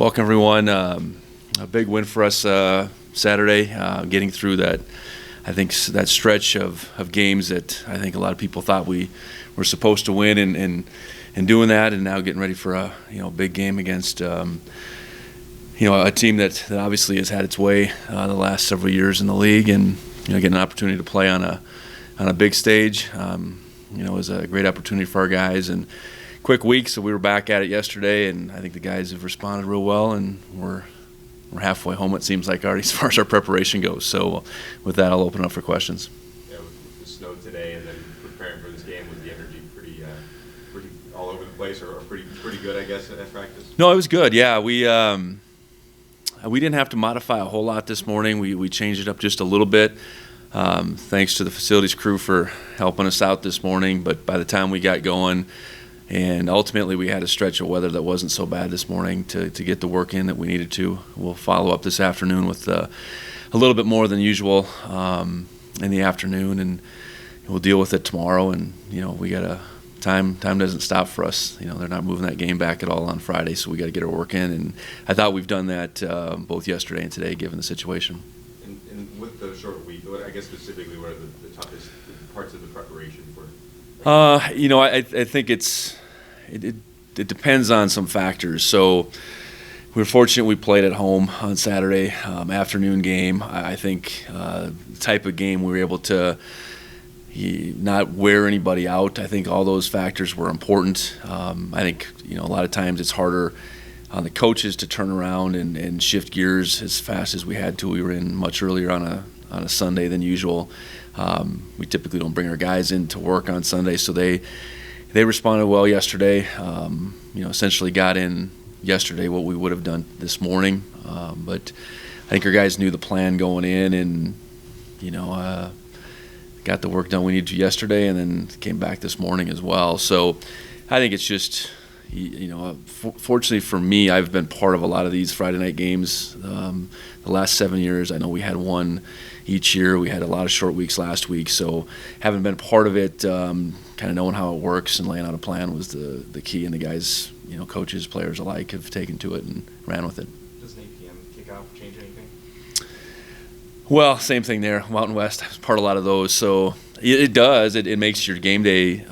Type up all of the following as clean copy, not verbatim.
welcome everyone. A big win for us Saturday, getting through that. I think that stretch of games that I think a lot of people thought we were supposed to win, and doing that, and now getting ready for a big game against a team that obviously has had its way the last several years in the league, and getting an opportunity to play on a big stage. It was a great opportunity for our guys, and quick week, so we were back at it yesterday, and I think the guys have responded real well, and we're halfway home, it seems like, already as far as our preparation goes. So with that, I'll open up for questions. Yeah, with the snow today and then preparing for this game, was the energy pretty all over the place, or pretty good, I guess, at practice? No, it was good. Yeah, we didn't have to modify a whole lot this morning. We changed it up just a little bit. Thanks to the facilities crew for helping us out this morning. But by the time we got going, and ultimately we had a stretch of weather that wasn't so bad this morning to get the work in that we needed to. We'll follow up this afternoon with a little bit more than usual in the afternoon, and we'll deal with it tomorrow. And we got a time doesn't stop for us. They're not moving that game back at all on Friday, so we got to get our work in. And I thought we've done that both yesterday and today, given the situation. And with the short week, I guess specifically, what are the toughest parts of the preparation for? I think it depends on some factors. So we were fortunate we played at home on Saturday, afternoon game. I think the type of game we were able to not wear anybody out. I think all those factors were important. I think a lot of times it's harder on the coaches to turn around and shift gears as fast as we had to. We were in much earlier on a Sunday than usual. We typically don't bring our guys in to work on Sunday, so they responded well yesterday. Essentially got in yesterday what we would have done this morning. But I think our guys knew the plan going in, and got the work done we needed to yesterday, and then came back this morning as well. So I think it's just, fortunately for me, I've been part of a lot of these Friday night games the last 7 years. I know we had one each year. We had a lot of short weeks last week, so having been part of it, kind of knowing how it works and laying out a plan was the key, and the guys, coaches, players alike, have taken to it and ran with it. Does an 8 p.m. kickoff change anything? Well, same thing there. Mountain West, I was part of a lot of those, so it does. It makes your game day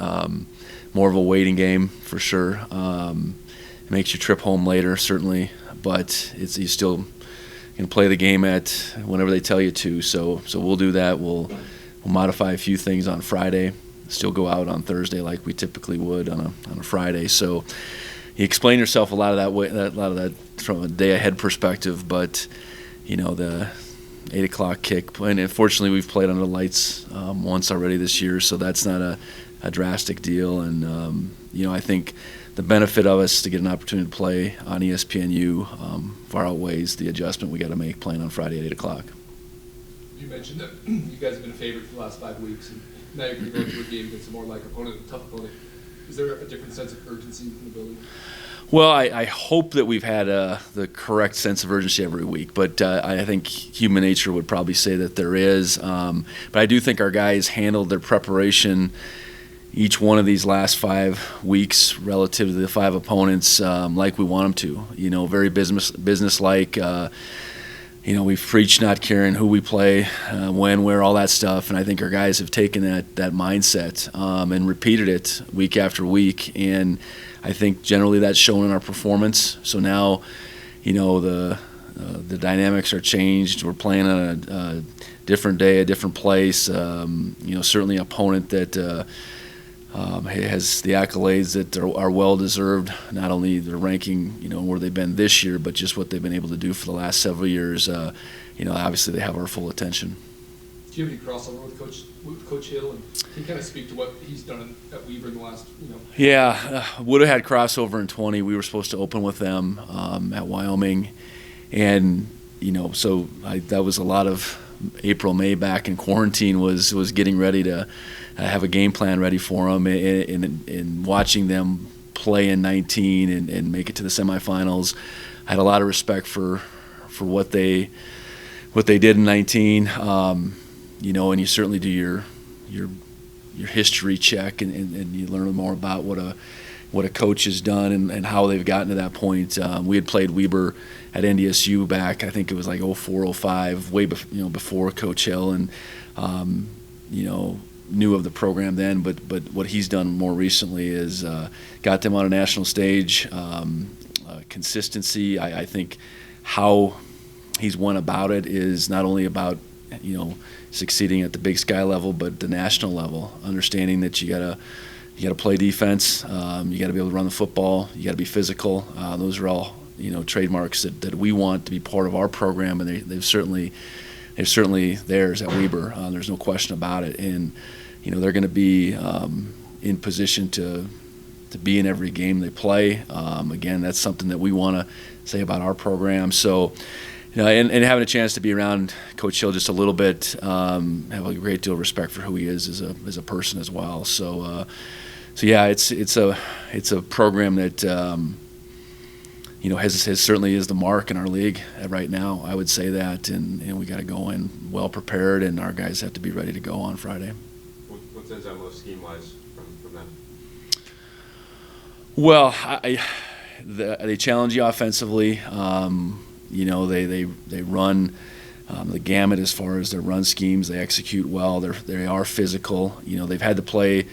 more of a waiting game for sure. It makes your trip home later, certainly, but you still can play the game at whenever they tell you to. So we'll do that. We'll modify a few things on Friday. Still go out on Thursday like we typically would on a Friday. So you explain yourself a lot of that from a day ahead perspective. But the 8 o'clock kick, and unfortunately we've played under the lights once already this year, so that's not a drastic deal. And I think the benefit of us to get an opportunity to play on ESPNU far outweighs the adjustment we got to make playing on Friday at 8 o'clock. You mentioned that you guys have been a favorite for the last 5 weeks, and now you're going to go into a game against a more like opponent, a tough opponent. Is there a different sense of urgency in the building? Well, I hope that we've had the correct sense of urgency every week, but I think human nature would probably say that there is. But I do think our guys handled their preparation each one of these last 5 weeks relative to the 5 opponents like we want them to. Very business-like. We've preached not caring who we play, when, where, all that stuff, and I think our guys have taken that mindset and repeated it week after week, and I think generally that's shown in our performance. So now, the dynamics are changed. We're playing on a different day, a different place. Certainly an opponent that has the accolades that are well deserved. Not only their ranking, where they've been this year, but just what they've been able to do for the last several years. Obviously they have our full attention. Do you have any crossover with Coach Hill, and can you kind of speak to what he's done at Weaver in the last, Yeah, would have had crossover in 20. We were supposed to open with them at Wyoming, and so that was a lot of April, May back in quarantine was getting ready to have a game plan ready for them, and watching them play in 19 and make it to the semifinals. I had a lot of respect for what they did in 19. And you certainly do your history check, and you learn more about what a what a coach has done and how they've gotten to that point. We had played Weber at NDSU back, I think it was like 04, 05, way before Coach Hill, and knew of the program then. But what he's done more recently is got them on a national stage. Consistency. I think how he's went about it is not only about succeeding at the Big Sky level, but the national level. Understanding that you gotta play defense, you gotta be able to run the football, you gotta be physical. Those are all trademarks that we want to be part of our program, and they've certainly theirs at Weber. There's no question about it, and they're going to be in position to be in every game they play. Again, that's something that we want to say about our program. So, and having a chance to be around Coach Hill just a little bit, have a great deal of respect for who he is as a person as well. So yeah, it's a program that has certainly is the mark in our league right now. I would say that, and we got to go in well prepared, and our guys have to be ready to go on Friday. What stands out most scheme-wise from them? Well, they challenge you offensively. They run the gamut as far as their run schemes. They execute well. They are physical. They've had to play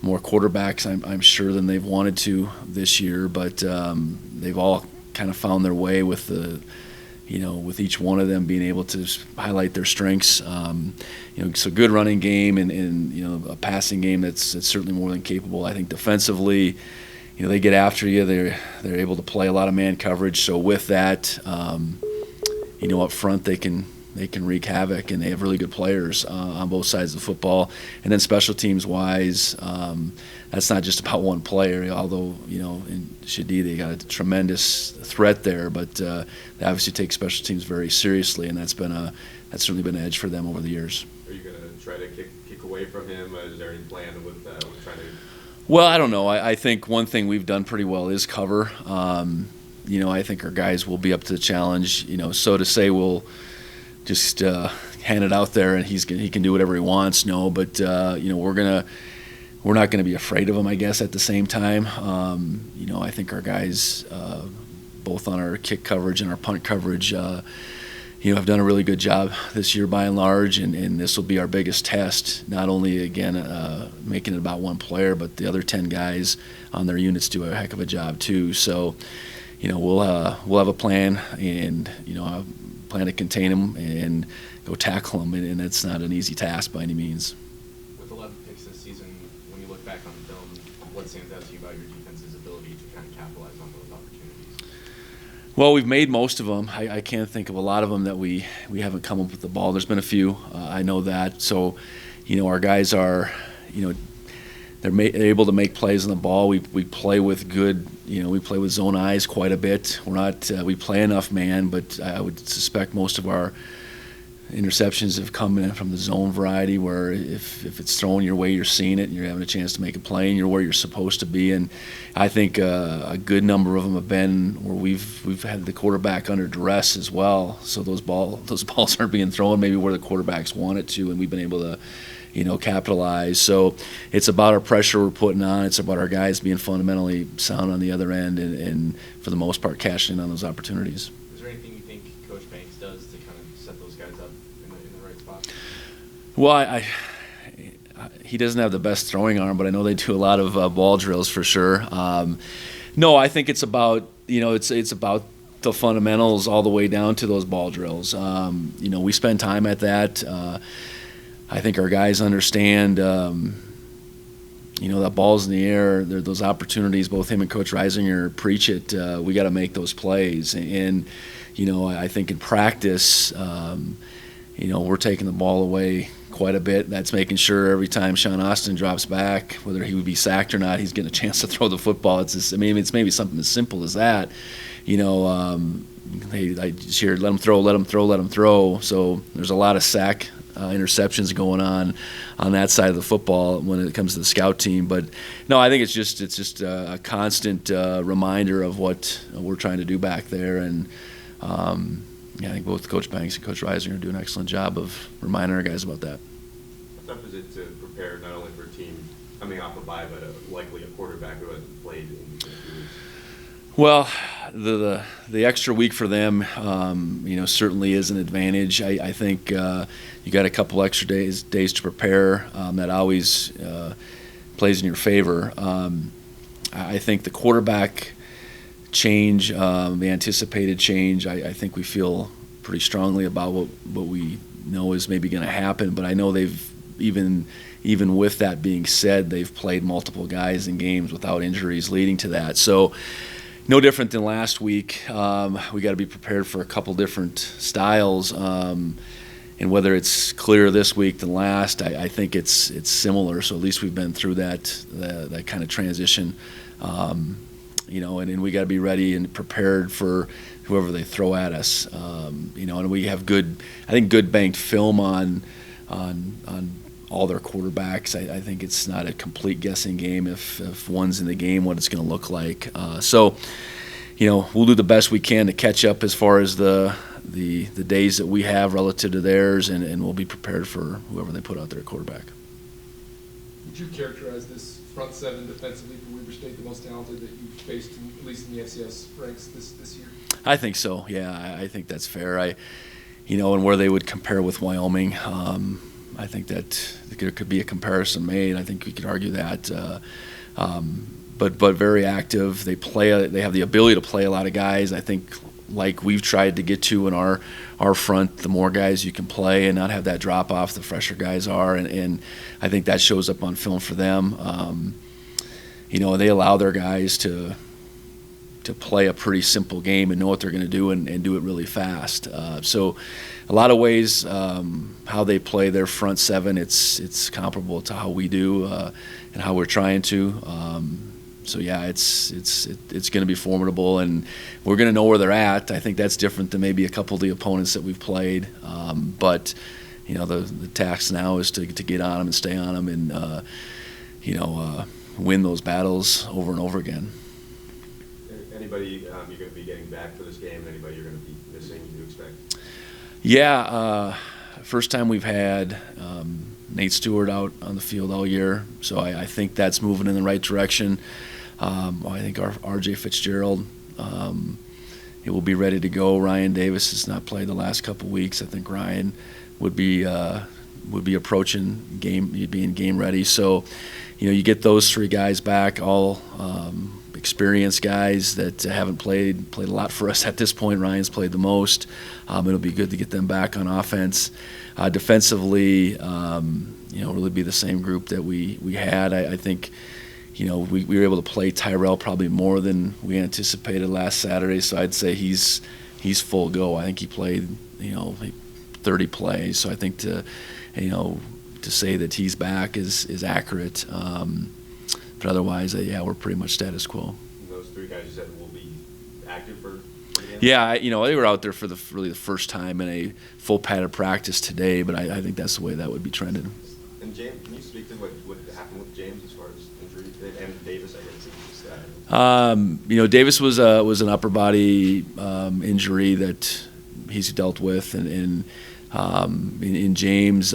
more quarterbacks, I'm sure, than they've wanted to this year, but they've all kind of found their way with with each one of them being able to highlight their strengths. So good running game and a passing game that's certainly more than capable. I think defensively, they get after you. They're able to play a lot of man coverage. So with that, up front they can wreak havoc, and they have really good players on both sides of the football. And then special teams wise, that's not just about one player. Although in Shadi they got a tremendous threat there, but they obviously take special teams very seriously, and that's certainly been an edge for them over the years. Are you going to try to kick away from him? Is there any plan with trying to? Well, I don't know. I think one thing we've done pretty well is cover. I think our guys will be up to the challenge. So to say we'll just hand it out there and he can do whatever he wants. No, but we're not gonna be afraid of him, I guess. At the same time, I think our guys, both on our kick coverage and our punt coverage, have done a really good job this year by and large, and this will be our biggest test. Not only again making it about one player, but the other 10 guys on their units do a heck of a job too. So, we'll have a plan, and a plan to contain them and go tackle them, and it's not an easy task by any means. With 11 picks this season, when you look back on film, what stands out to you about your defense's ability to kind of capitalize on those opportunities? Well, we've made most of them. I can't think of a lot of them that we haven't come up with the ball. There's been a few, I know that. So, our guys are, they're able to make plays on the ball. We play with good, we play with zone eyes quite a bit. We're not, we play enough man, but I would suspect most of our interceptions have come in from the zone variety, where if it's thrown your way, you're seeing it and you're having a chance to make a play and you're where you're supposed to be. And I think a good number of them have been where we've had the quarterback under duress as well. So those balls aren't being thrown maybe where the quarterbacks want it to, and we've been able to capitalize. So it's about our pressure we're putting on. It's about our guys being fundamentally sound on the other end, and for the most part cashing in on those opportunities. Is there anything you think Coach Banks does to kind of set those guys up in the right spot? Well, he doesn't have the best throwing arm, but I know they do a lot of ball drills for sure. No, I think it's about it's about the fundamentals all the way down to those ball drills. We spend time at that. I think our guys understand, that ball's in the air. Those opportunities, both him and Coach Reisinger preach it. We got to make those plays. And I think in practice, we're taking the ball away quite a bit. That's making sure every time Sean Austin drops back, whether he would be sacked or not, he's getting a chance to throw the football. It's maybe something as simple as that. I just hear, let him throw. So there's a lot of sack interceptions going on that side of the football when it comes to the scout team. But no, I think it's just a constant reminder of what we're trying to do back there. And I think both Coach Banks and Coach Reisinger do an excellent job of reminding our guys about that. How tough is it to prepare not only for team coming off a bye, but likely a quarterback who hasn't played in 2 weeks? Well, the extra week for them, certainly is an advantage. I think you got a couple extra days to prepare. That always plays in your favor. I think the quarterback change, the anticipated change, I think we feel pretty strongly about what we know is maybe going to happen. But I know they've even with that being said, they've played multiple guys in games without injuries leading to that. So no different than last week. We got to be prepared for a couple different styles, and whether it's clearer this week than last, I think it's similar. So at least we've been through that kind of transition, and we got to be ready and prepared for whoever they throw at us. And we have good banked film on all their quarterbacks. I think it's not a complete guessing game if one's in the game, what it's going to look like. So we'll do the best we can to catch up as far as the days that we have relative to theirs, and we'll be prepared for whoever they put out there at quarterback. Would you characterize this front seven defensively for Weber State the most talented that you've faced, at least in the FCS ranks this year? I think so. Yeah, I think that's fair. And where they would compare with Wyoming. I think that there could be a comparison made. I think we could argue that, but very active. They have the ability to play a lot of guys. I think, like we've tried to get to in our front, the more guys you can play and not have that drop off, the fresher guys are, and I think that shows up on film for them. They allow their guys to play a pretty simple game and know what they're going to do and do it really fast. So a lot of ways how they play their front seven, it's comparable to how we do and how we're trying to. So yeah, it's going to be formidable, and we're going to know where they're at. I think that's different than maybe a couple of the opponents that we've played. But the task now is to get on them and stay on them and win those battles over and over again. Anybody you're going to be getting back for this game? Anybody you're going to be missing, you expect? Yeah, first time we've had Nate Stewart out on the field all year, so I think that's moving in the right direction. I think our R.J. Fitzgerald, he will be ready to go. Ryan Davis has not played the last couple weeks. I think Ryan would be approaching being game ready. So, you get those three guys back, all experienced guys that haven't played a lot for us at this point. Ryan's played the most. It'll be good to get them back on offense. Defensively, really be the same group that we had. I think, we were able to play Tyrell probably more than we anticipated last Saturday. So I'd say he's full go. I think he played, 30 plays. So I think to say that he's back is accurate. But otherwise, we're pretty much status quo. And those three guys you said will be active for the game? Yeah, they were out there for really the first time in a full padded practice today, but I think that's the way that would be trended. And James, can you speak to what happened with James as far as injury? And Davis, I guess. Davis was an upper body injury that he's dealt with, and in James,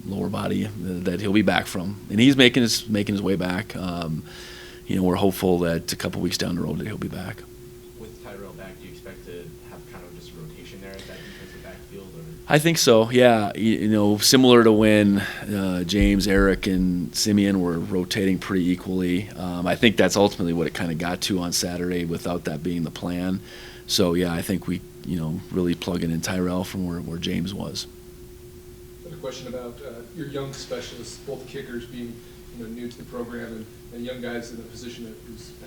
lower body that he'll be back from, and he's making his way back. We're hopeful that a couple weeks down the road that he'll be back. With Tyrell back, do you expect to have kind of just a rotation there at that defensive backfield? Or? I think so. Yeah, similar to when James, Eric, and Simeon were rotating pretty equally. I think that's ultimately what it kind of got to on Saturday, without that being the plan. So yeah, I think we really plug in Tyrell from where James was. A question about your young specialists, both kickers being new to the program and young guys in a position that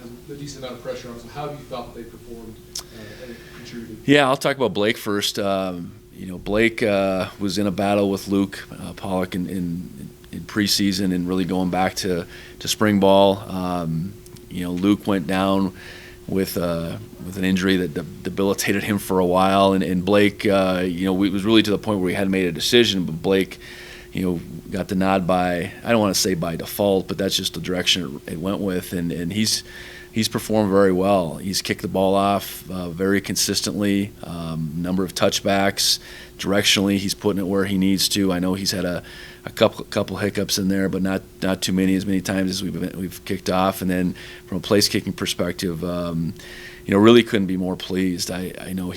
has a decent amount of pressure on. So how have you thought they performed and contributed? Yeah, I'll talk about Blake first. Blake was in a battle with Luke Pollock in preseason and really going back to spring ball. Luke went down with an injury that debilitated him for a while, and Blake, it was really to the point where we hadn't made a decision, but Blake, got the nod by, I don't want to say by default, but that's just the direction it went with, and he's he's performed very well. He's kicked the ball off very consistently, number of touchbacks. Directionally, he's putting it where he needs to. I know he's had a couple hiccups in there, but not too many, as many times as we've kicked off. And then from a place kicking perspective, really couldn't be more pleased. I know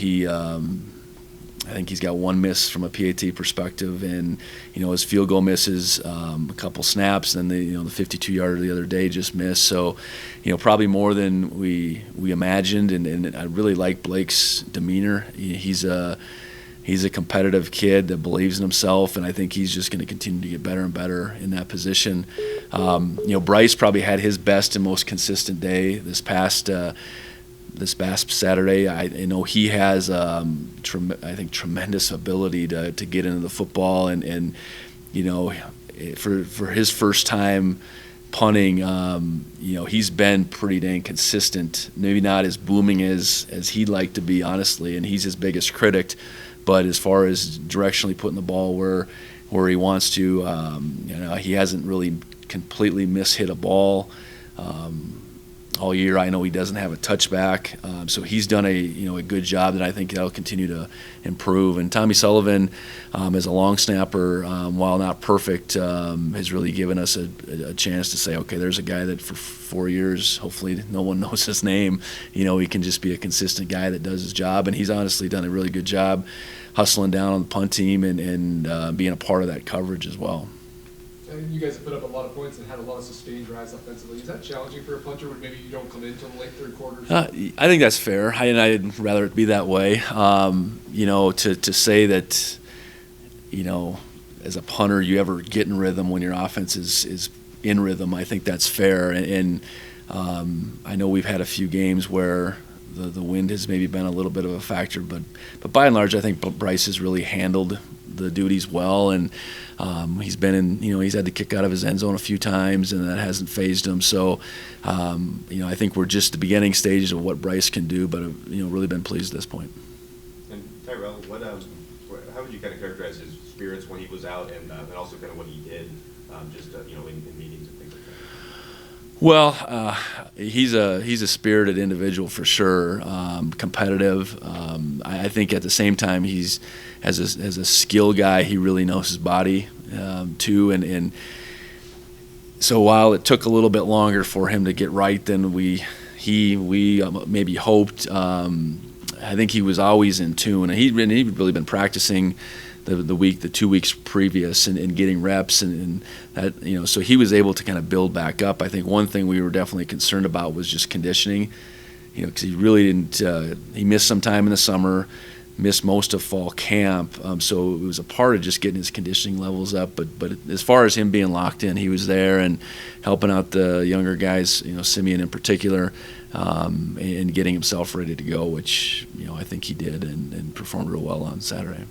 I think he's got one miss from a PAT perspective, and his field goal misses a couple snaps, and then the 52-yarder the other day just missed. So, probably more than we imagined, and I really like Blake's demeanor. He's a competitive kid that believes in himself, and I think he's just going to continue to get better and better in that position. Bryce probably had his best and most consistent day this past Saturday. I know he has, I think, tremendous ability to get into the football, and for his first time punting, he's been pretty dang consistent. Maybe not as booming as he'd like to be, honestly, and he's his biggest critic. But as far as directionally putting the ball where he wants to, he hasn't really completely mishit a ball all year. I know he doesn't have a touchback, so he's done a good job that I think that'll continue to improve. And Tommy Sullivan, as a long snapper, while not perfect, has really given us a chance to say, okay, there's a guy that for 4 years, hopefully no one knows his name. He can just be a consistent guy that does his job, and he's honestly done a really good job hustling down on the punt team and being a part of that coverage as well. And you guys have put up a lot of points and had a lot of sustained drives offensively. Is that challenging for a punter when maybe you don't come in until the late third quarter? I think that's fair. I'd rather it be that way. To say that, as a punter, you ever get in rhythm when your offense is in rhythm, I think that's fair. And I know we've had a few games where the wind has maybe been a little bit of a factor, but by and large, I think Bryce has really handled the duties well, and he's been in, he's had to kick out of his end zone a few times, and that hasn't fazed him. So, I think we're just the beginning stages of what Bryce can do, but really been pleased at this point. And Tyrell, how would you kind of characterize his spirits when he was out, and also kind of what he did, in meetings and things like that? Well, he's a spirited individual for sure, competitive. I think at the same time as a skill guy, he really knows his body too, and so while it took a little bit longer for him to get right than we maybe hoped, I think he was always in tune, and he'd really been practicing the 2 weeks previous and getting reps and that, so he was able to kind of build back up. I think one thing we were definitely concerned about was just conditioning, because he really didn't. He missed some time in the summer, missed most of fall camp, so it was a part of just getting his conditioning levels up. But as far as him being locked in, he was there and helping out the younger guys, Simeon in particular, and getting himself ready to go, which I think he did and performed real well on Saturday.